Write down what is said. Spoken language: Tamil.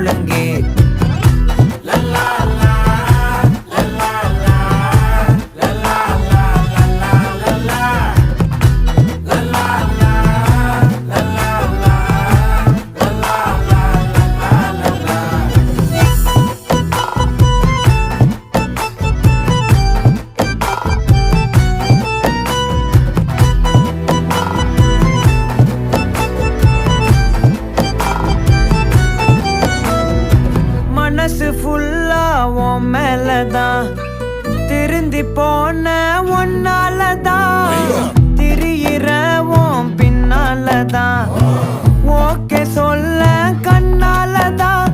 முழங்கே மனசு ஃபுல்லா உன் மேலதான் திருந்தி போன ஒன்னாலதான் திரியிற உன் பின்னாலதான் ஓகே சொல்ல கண்ணாலதான்